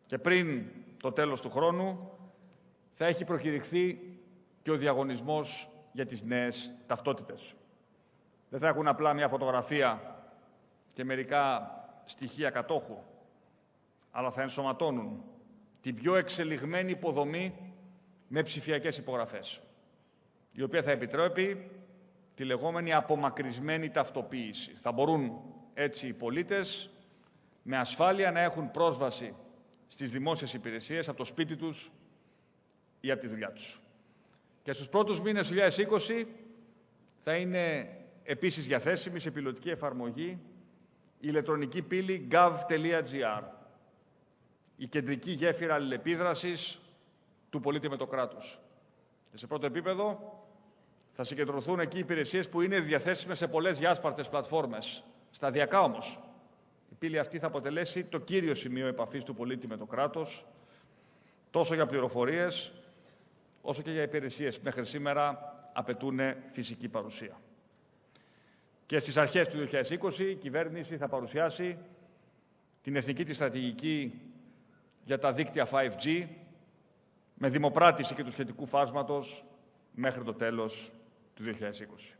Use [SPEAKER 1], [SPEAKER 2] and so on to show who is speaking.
[SPEAKER 1] Και πριν το τέλος του χρόνου θα έχει προκηρυχθεί και ο διαγωνισμός για τις νέες ταυτότητες. Δεν θα έχουν απλά μια φωτογραφία και μερικά στοιχεία κατόχου, αλλά θα ενσωματώνουν την πιο εξελιγμένη υποδομή με ψηφιακές υπογραφές, η οποία θα επιτρέπει τη λεγόμενη απομακρυσμένη ταυτοποίηση. Θα μπορούν έτσι οι πολίτες με ασφάλεια να έχουν πρόσβαση στις δημόσιες υπηρεσίες από το σπίτι τους ή από τη δουλειά τους. Και στους πρώτους μήνες του 2020 θα είναι επίσης διαθέσιμη σε πιλωτική εφαρμογή η ηλεκτρονική πύλη gov.gr, η κεντρική γέφυρα αλληλεπίδρασης του πολίτη με το κράτος. Και σε πρώτο επίπεδο θα συγκεντρωθούν εκεί υπηρεσίες που είναι διαθέσιμες σε πολλές διάσπαρτες πλατφόρμες. Σταδιακά όμως, η πύλη αυτή θα αποτελέσει το κύριο σημείο επαφής του πολίτη με το κράτος, τόσο για πληροφορίες, όσο και για υπηρεσίες που μέχρι σήμερα απαιτούν φυσική παρουσία. Και στις αρχές του 2020 η κυβέρνηση θα παρουσιάσει την εθνική της στρατηγική για τα δίκτυα 5G με δημοπράτηση και του σχετικού φάσματος μέχρι το τέλος του 2020.